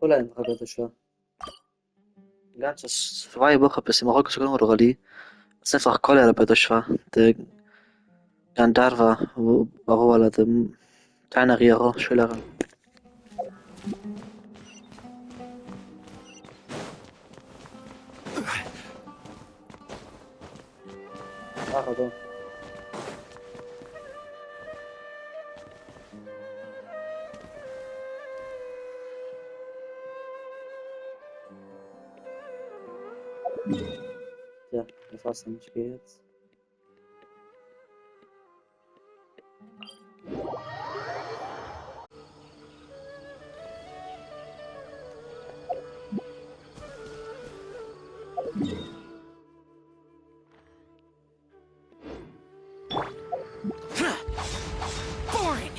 كلها انتخابات شوية. Ganze 2 Wochen bis in Marokko zu kommen, oder Rallye. Es ist einfach Cholera bei der Schwa. Der Gandarva, wo alle dem kleiner Riero, Schülerin. Ach, da. Ja, das war's dann. Ich gehe jetzt. Boring.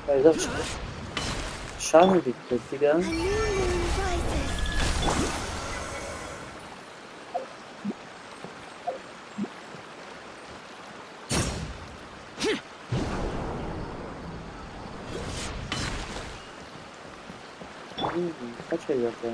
Ja, das Schade, die Digga. A new moon rises. Kaç şey yok ya.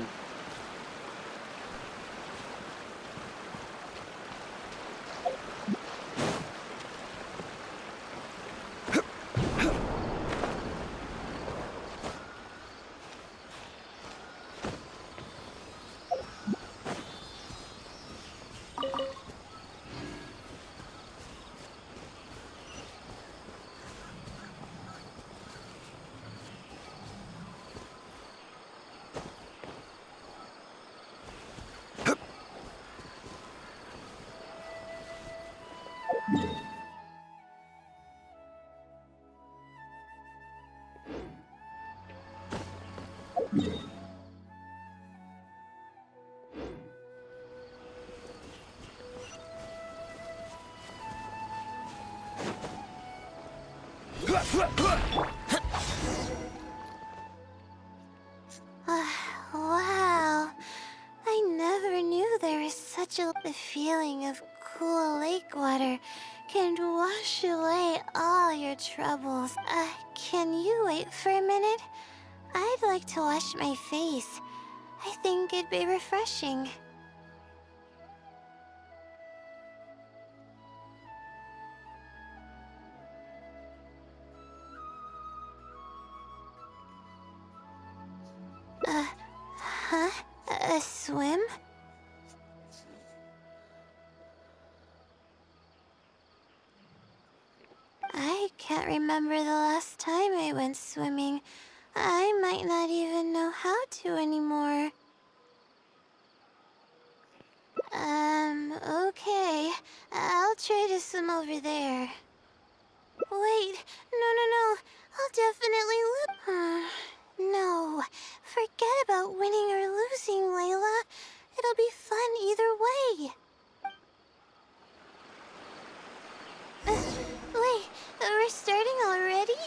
Wow. I never knew there was such a feeling of cool lake water can wash away all your troubles. Can you wait for a minute? I'd like to wash my face. I think it'd be refreshing. Huh? A swim? I can't remember the last time I went swimming. I might not even know how to anymore. Okay. I'll try to swim over there. Wait, no. I'll definitely lose. No, forget about winning or losing, Layla. It'll be fun either way. Wait, we're starting already?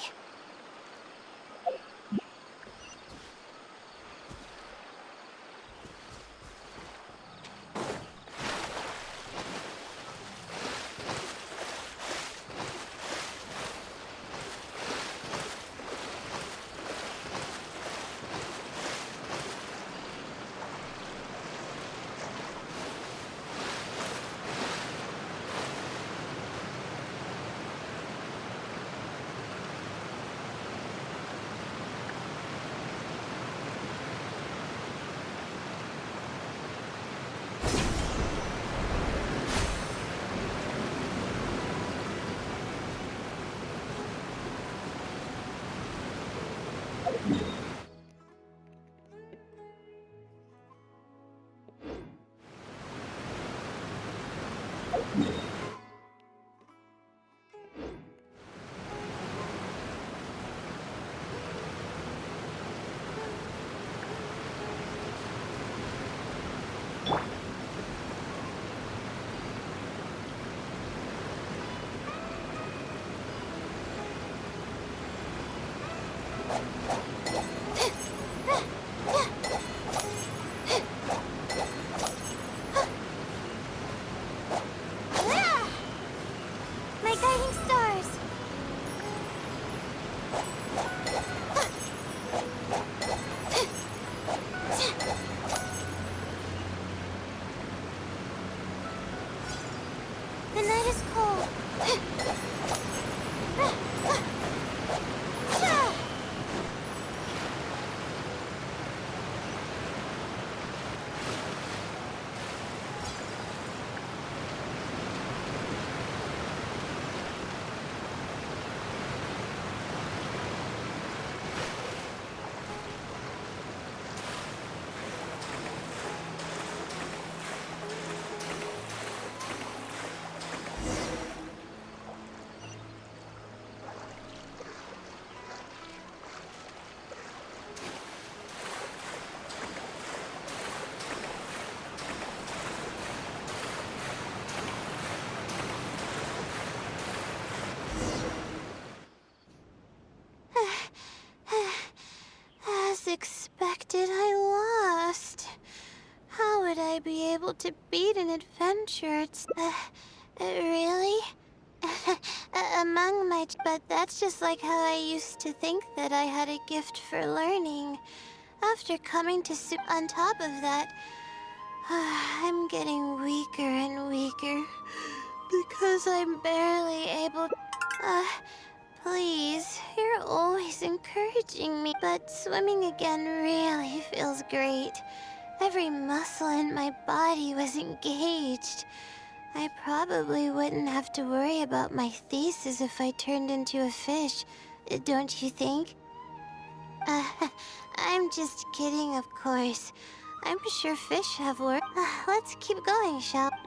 The night is cold. As expected, I lost. How would I be able to beat an adventure? Really? But that's just like how I used to think that I had a gift for learning. After coming to on top of that, I'm getting weaker and weaker because I'm barely able. Uh, Please, you're always encouraging me. But swimming again really feels great. Every muscle in my body was engaged. I probably wouldn't have to worry about my thesis if I turned into a fish, don't you think? Uh, I'm just kidding, of course. I'm sure fish have work. Let's keep going, shall we?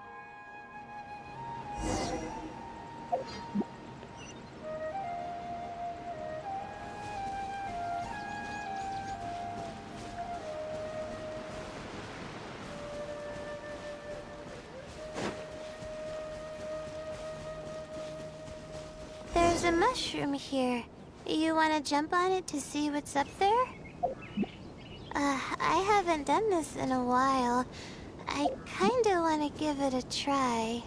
There's a mushroom here. You want to jump on it to see what's up there? I haven't done this in a while. I kinda want to give it a try.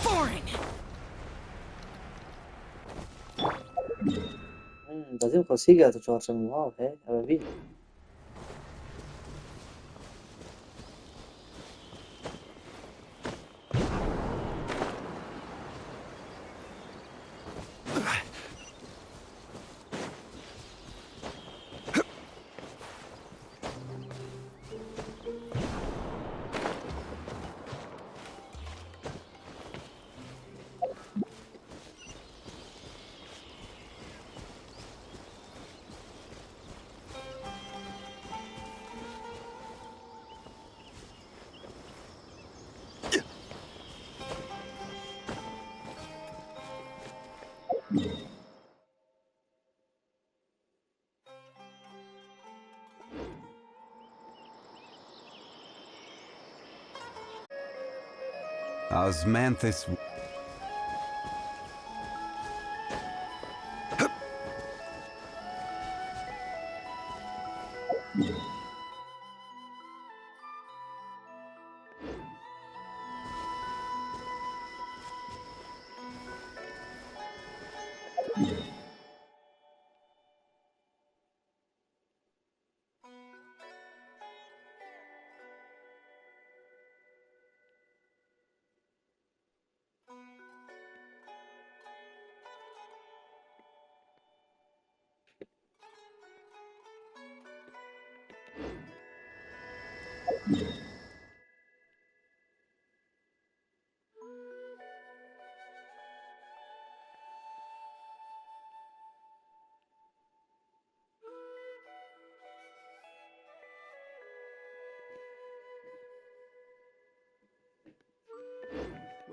Boring. Da si consiglio to George wow, aber wie? Osmanthus.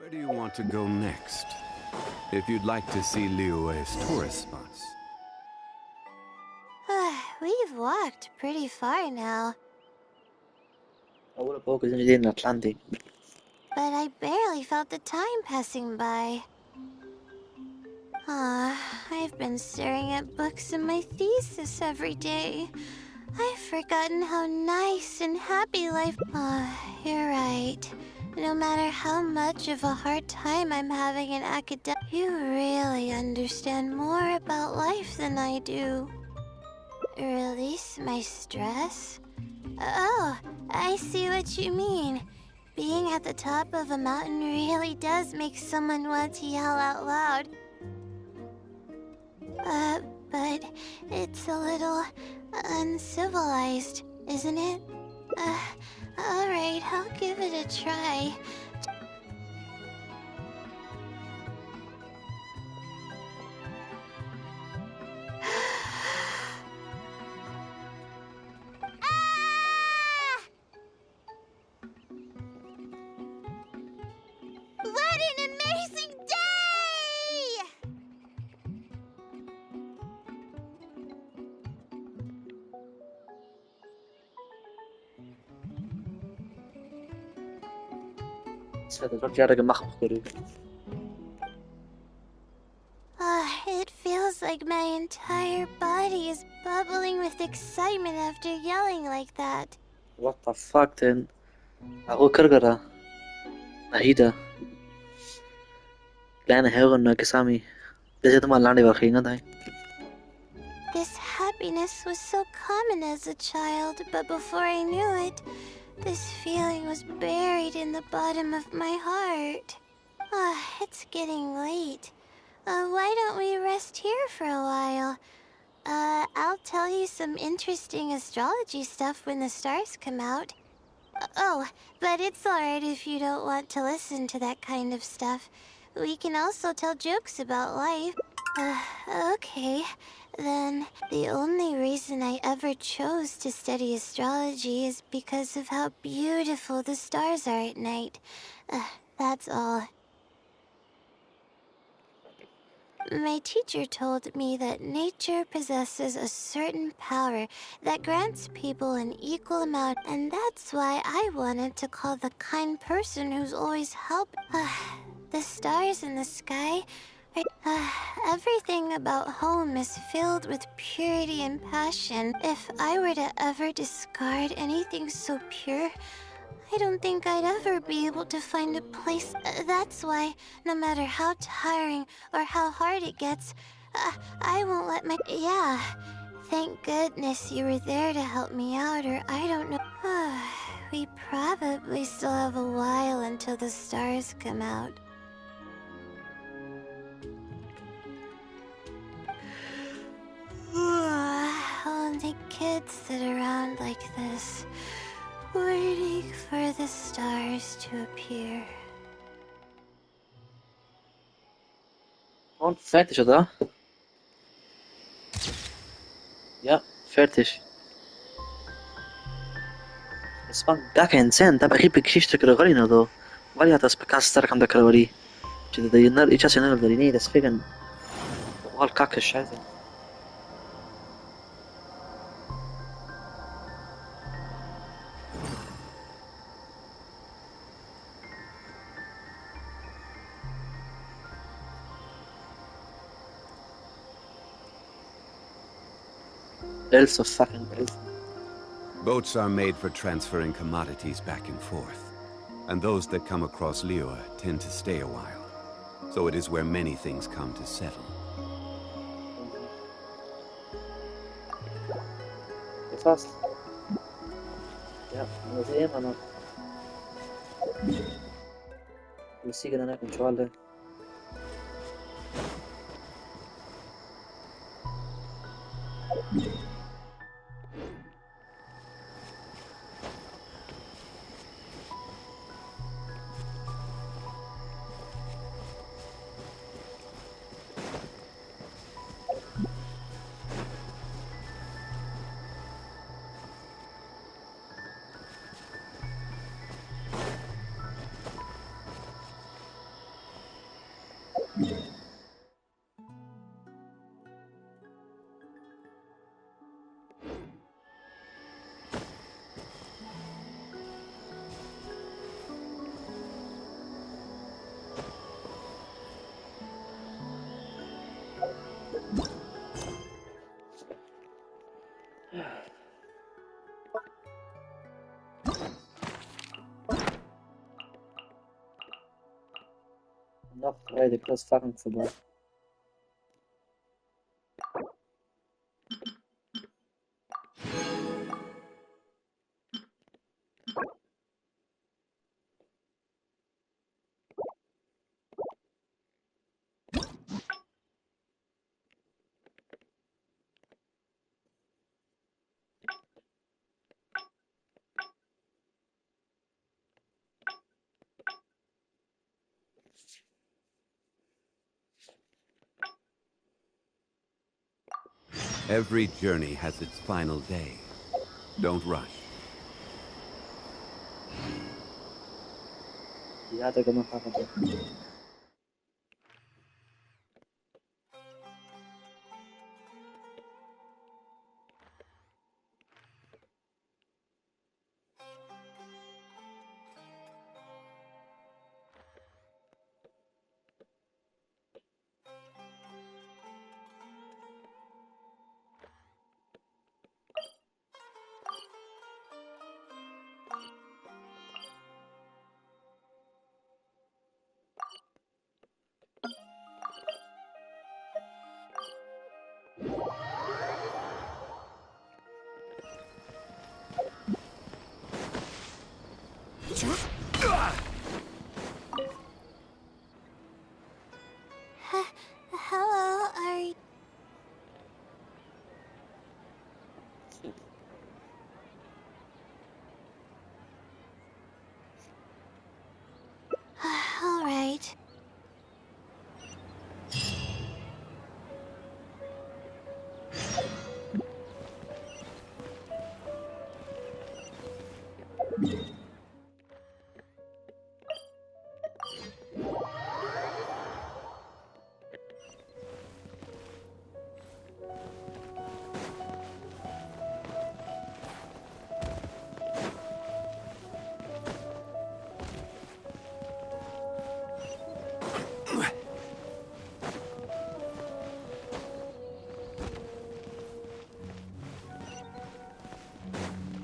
Where do you want to go next? If you'd like to see Liyue's tourist spots. We've walked pretty far now, أول فوق زي الأطلنطي. but I barely felt the time passing by. I've been staring at books in my thesis every day. I've forgotten how nice and happy life. You're right. No matter how much of a hard time I'm having in academia, you really understand more about life than I do. Release my stress? Oh, I see what you mean. Being at the top of a mountain really does make someone want to yell out loud. But it's a little uncivilized, isn't it? Alright, I'll give it a try. Ah! What an amazing day! It feels like my entire body is bubbling with excitement after yelling like that. What the fuck then? أقول كرجرة. أهيدا. لأن هيغن كسامي. ليش تما لاني بالخينة داي؟ This happiness was so common as a child, but before I knew it, this feeling was buried in the bottom of my heart. It's getting late. Why don't we rest here for a while? I'll tell you some interesting astrology stuff when the stars come out. Oh, but it's alright if you don't want to listen to that kind of stuff. We can also tell jokes about life. Okay. Then, the only reason I ever chose to study astrology is because of how beautiful the stars are at night. That's all. My teacher told me that nature possesses a certain power that grants people an equal amount, and that's why I wanted to call the kind person who's always helped. The stars in the sky everything about home is filled with purity and passion. If I were to ever discard anything so pure, I don't think I'd ever be able to find a place. That's why, no matter how tiring or how hard it gets, I won't let my... Yeah, thank goodness you were there to help me out, or I don't know. We probably still have a while until the stars come out. Only kids sit around like this, waiting for the stars to appear. Und fertig, oder? Ja, fertig. Es macht gar keinen Sinn, da begrieb ich Geschichte Gregori noch da. Weil ja das bekannte kam der Gregori. Ich hasse nur der nee, deswegen. Voll kacke, scheiße. Elsa fucking Elsa. Boats are made for transferring commodities back and forth. And those that come across Liyue tend to stay a while. So it is where many things come to settle. Fast. Ja, nur sehen wir noch. Wir siguen en control. Noch 3, der Kurs Fahren vorbei. Every journey has its final day. Don't rush. Ja, der gemacht hat. Hello, are you... All right.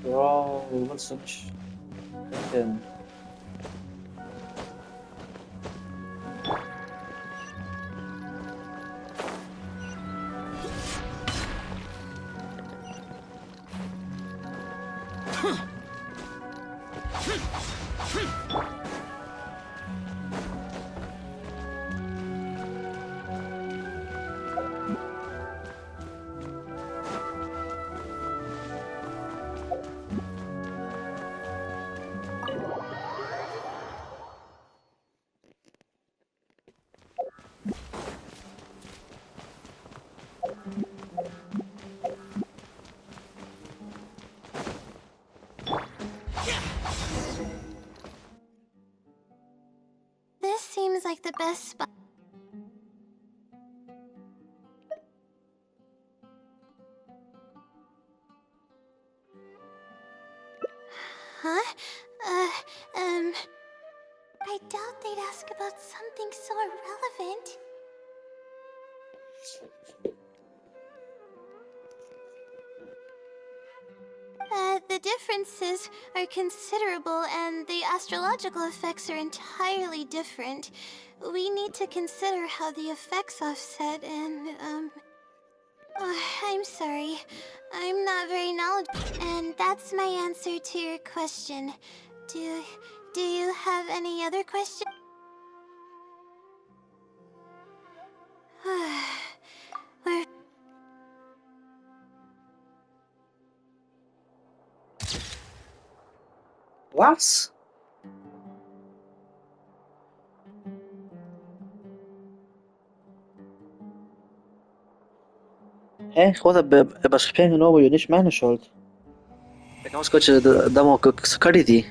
Wow, willst du nicht denken? This seems like the best spot. Huh? I doubt they'd ask about something so irrelevant. The differences are considerable, and the astrological effects are entirely different. We need to consider how the effects offset, and, I'm sorry. I'm not very knowledgeable. And that's my answer to your question. Do you have any other questions? We're... Was? Hä? Gewoon überspringen over je nicht meine Schuld. Ich muss kurz da mal die.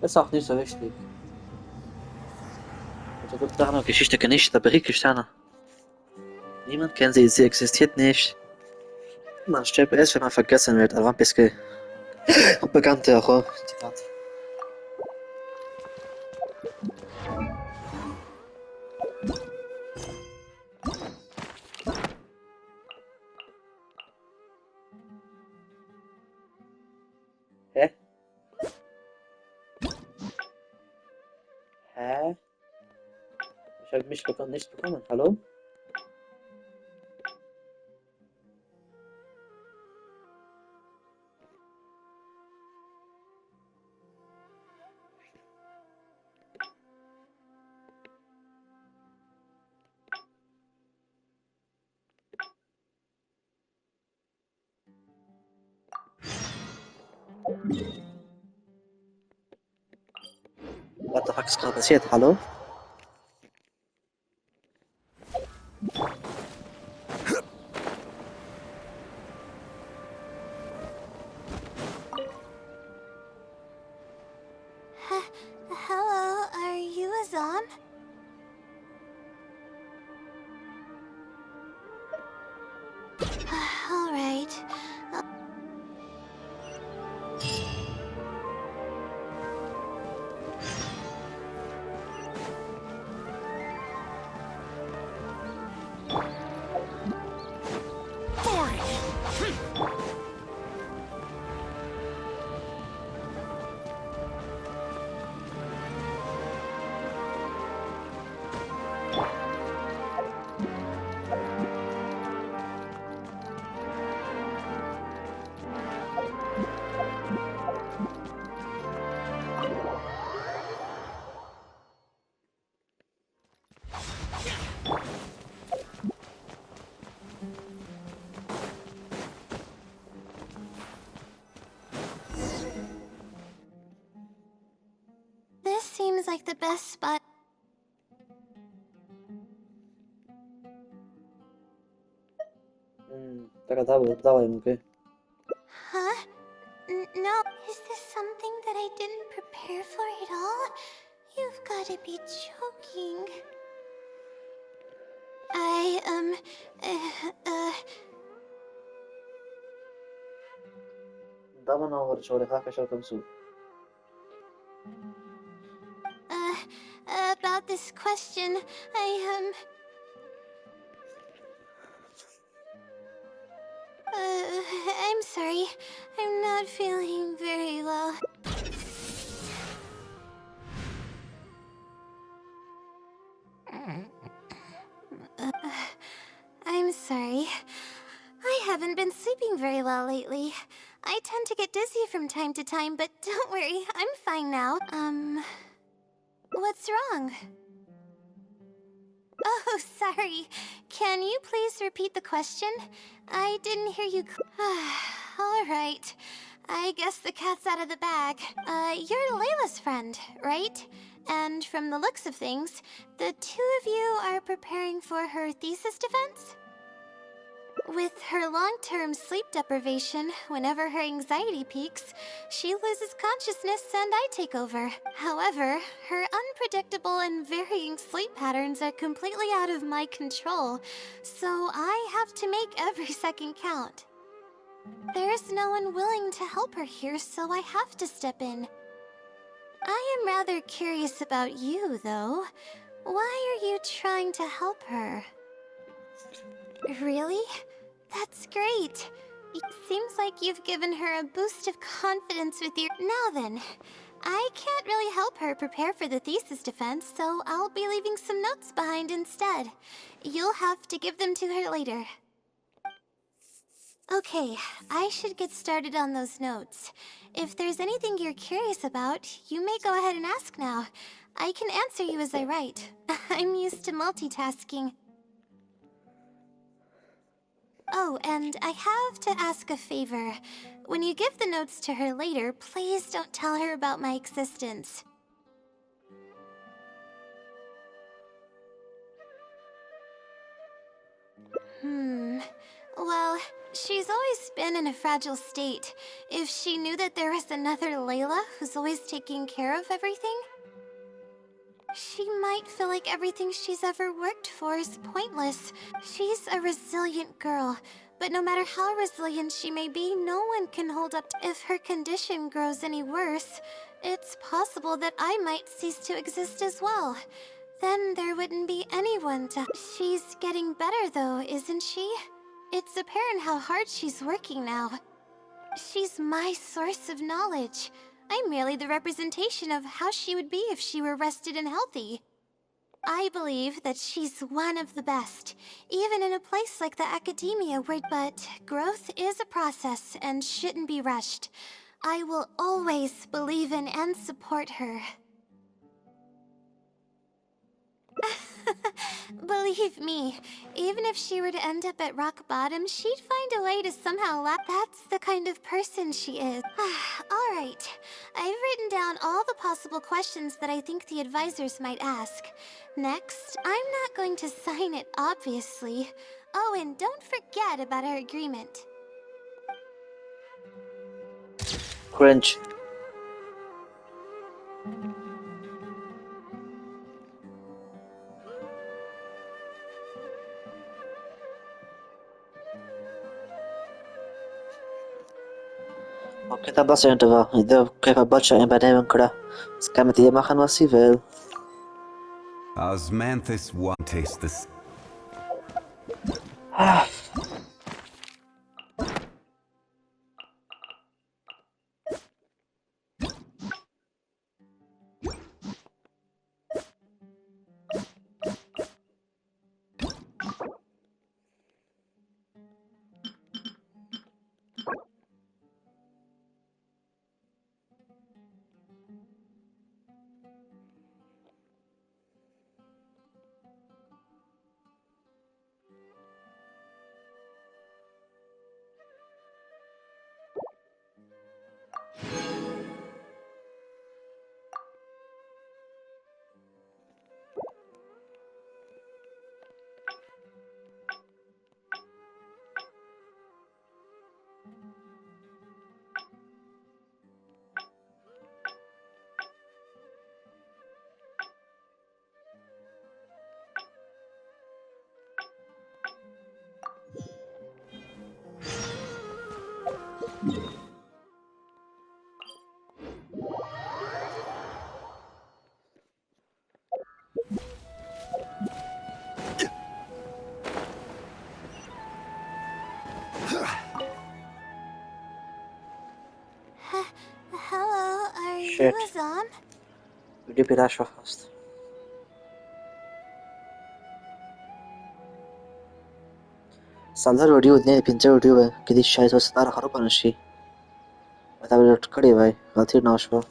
Das ist auch nicht so wichtig. Also gut, da noch Geschichte kann ich, da berichte ich dann. Niemand kennt sie, sie existiert nicht. Man stirbt erst, wenn man vergessen wird. Aber ein bisschen bekannte auch. Zitat. Hä? Hä? Ich habe mich nicht bekommen. Hallo? Was the fuck ist gerade passiert? Hallo? Hello, are you Azam? All right. This seems like the best spot. Dawaj, mówię. Huh? No. Is this something that I didn't prepare for at all? You've got to be joking. Dawaj na ورش ولا خاف شو تمسو. About this question, I'm sorry. I'm not feeling very well. I'm sorry. I haven't been sleeping very well lately. I tend to get dizzy from time to time, but don't worry, I'm fine now. What's wrong? Oh, sorry. Can you please repeat the question? I didn't hear you. All right. I guess the cat's out of the bag. You're Layla's friend, right? And from the looks of things, the two of you are preparing for her thesis defense? With her long-term sleep deprivation, whenever her anxiety peaks, she loses consciousness and I take over. However, her unpredictable and varying sleep patterns are completely out of my control, so I have to make every second count. There's no one willing to help her here, so I have to step in. I am rather curious about you, though. Why are you trying to help her? Really? That's great. It seems like you've given her a boost of confidence with your... Now then, I can't really help her prepare for the thesis defense, so I'll be leaving some notes behind instead. You'll have to give them to her later. Okay, I should get started on those notes. If there's anything you're curious about, you may go ahead and ask now. I can answer you as I write. I'm used to multitasking. Oh, and I have to ask a favor. When you give the notes to her later, please don't tell her about my existence. Well, she's always been in a fragile state. If she knew that there was another Layla who's always taking care of everything, she might feel like everything she's ever worked for is pointless. She's a resilient girl, but no matter how resilient she may be, no one can hold up if her condition grows any worse. It's possible that I might cease to exist as well. Then there wouldn't be anyone to... She's getting better though, isn't she? It's apparent how hard she's working now. She's my source of knowledge. I'm merely the representation of how she would be if she were rested and healthy. I believe that she's one of the best, even in a place like the academia but growth is a process and shouldn't be rushed. I will always believe in and support her. Believe me, even if she were to end up at rock bottom, she'd find a way to somehow laugh. That's the kind of person she is. Alright, I've written down all the possible questions that I think the advisors might ask. Next, I'm not going to sign it, obviously. Oh, and don't forget about our agreement. Cringe. Ok, tá bastante agora. Então, que acabou em badem kra. Skam tie machen was sie will. Osmanthus won't taste this. Hello, are you Shit. Azam? Video biraz çok fast. सालभर video ने puncture video है कि शायद वो 17 खराब बनशी. बता बेटा कड़ी भाई गलती ना हो